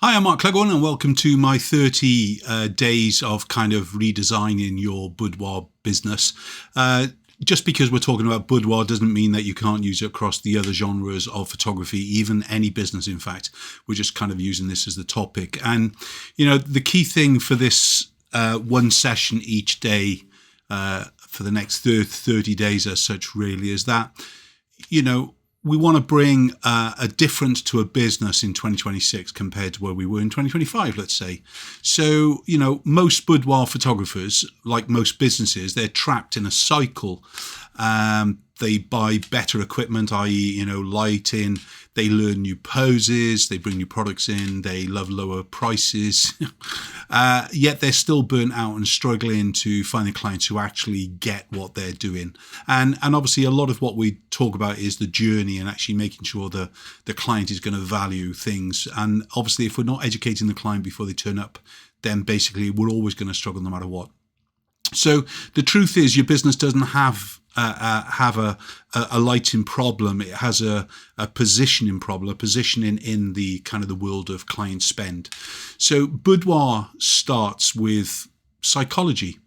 Hi, I'm Mark Clegg-Owen and welcome to my 30 days of kind of redesigning your boudoir business. Just because we're talking about boudoir doesn't mean that you can't use it across the other genres of photography, even any business, in fact. We're just kind of using this as the topic. And, you know, the key thing for this one session each day for the next 30 days as such really is that, you know, we want to bring a difference to a business in 2026 compared to where we were in 2025, let's say. So, you know, most boudoir photographers, like most businesses, they're trapped in a cycle. They buy better equipment, i.e., you know, lighting. They learn new poses. They bring new products in. They love lower prices. Yet they're still burnt out and struggling to find the clients who actually get what they're doing. And obviously, a lot of what we talk about is the journey and actually making sure the client is going to value things. And obviously, if we're not educating the client before they turn up, then basically we're always going to struggle no matter what. So the truth is, your business doesn't have a lighting problem. It has a positioning problem, a positioning in the kind of the world of client spend. So boudoir starts with psychology.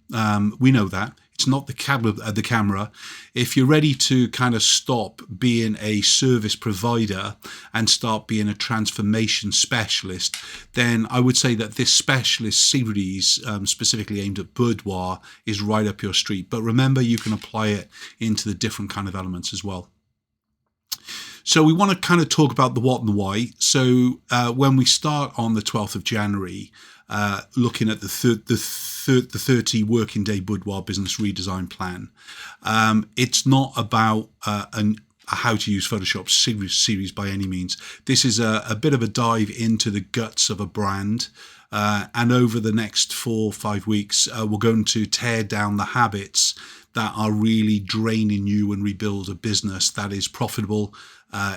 We know that. It's not the camera. If you're ready to kind of stop being a service provider and start being a transformation specialist, then I would say that this specialist series, specifically aimed at boudoir, is right up your street. But remember, you can apply it into the different kind of elements as well. So we want to kind of talk about the what and the why. So when we start on the 12th of January, looking at the 30 working day boudoir business redesign plan, it's not about a how to use Photoshop series by any means. This is a bit of a dive into the guts of a brand. And over the next 4 or 5 weeks, we're going to tear down the habits that are really draining you and rebuild a business that is profitable.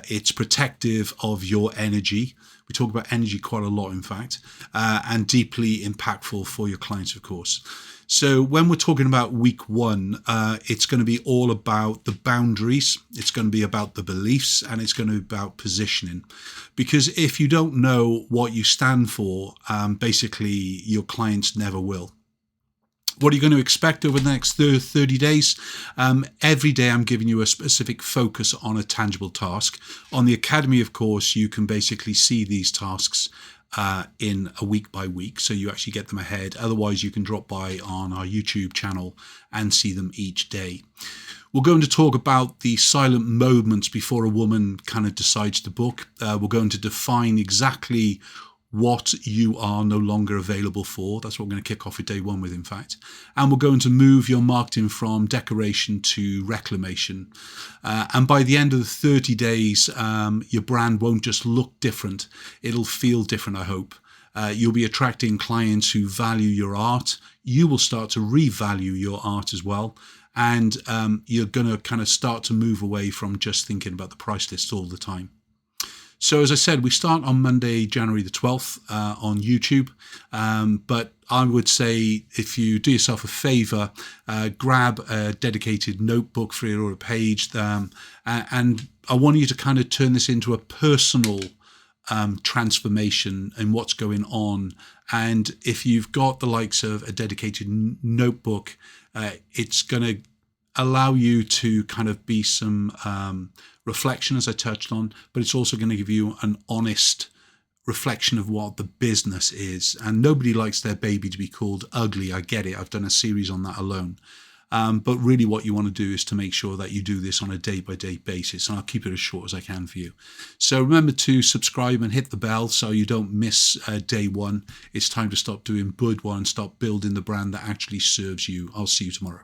It's protective of your energy. We talk about energy quite a lot, in fact, and deeply impactful for your clients, of course. So when we're talking about week one, it's going to be all about the boundaries. It's going to be about the beliefs, and it's going to be about positioning. Because if you don't know what you stand for, basically your clients never will. What are you going to expect over the next 30 days? Every day I'm giving you a specific focus on a tangible task. On the Academy, of course, you can basically see these tasks in a week by week, so you actually get them ahead. Otherwise, you can drop by on our YouTube channel and see them each day. We're going to talk about the silent moments before a woman kind of decides to book. We're going to define exactly what you are no longer available for. That's what we're going to kick off with day one with, in fact. And we're going to move your marketing from decoration to reclamation. And by the end of the 30 days, your brand won't just look different. It'll feel different, I hope. You'll be attracting clients who value your art. You will start to revalue your art as well. And you're going to kind of start to move away from just thinking about the price list all the time. So as I said, we start on Monday, January the 12th on YouTube. But I would say if you do yourself a favor, grab a dedicated notebook for your page. And I want you to kind of turn this into a personal transformation in what's going on. And if you've got the likes of a dedicated notebook, it's going to allow you to kind of be some reflection, as I touched on, but it's also going to give you an honest reflection of what the business is. And nobody likes their baby to be called ugly. I get it. I've done a series on that alone. But really what you want to do is to make sure that you do this on a day-by-day basis, and I'll keep it as short as I can for you. So remember to subscribe and hit the bell so you don't miss day one. It's time to stop doing boudoir and start building the brand that actually serves you. I'll see you tomorrow.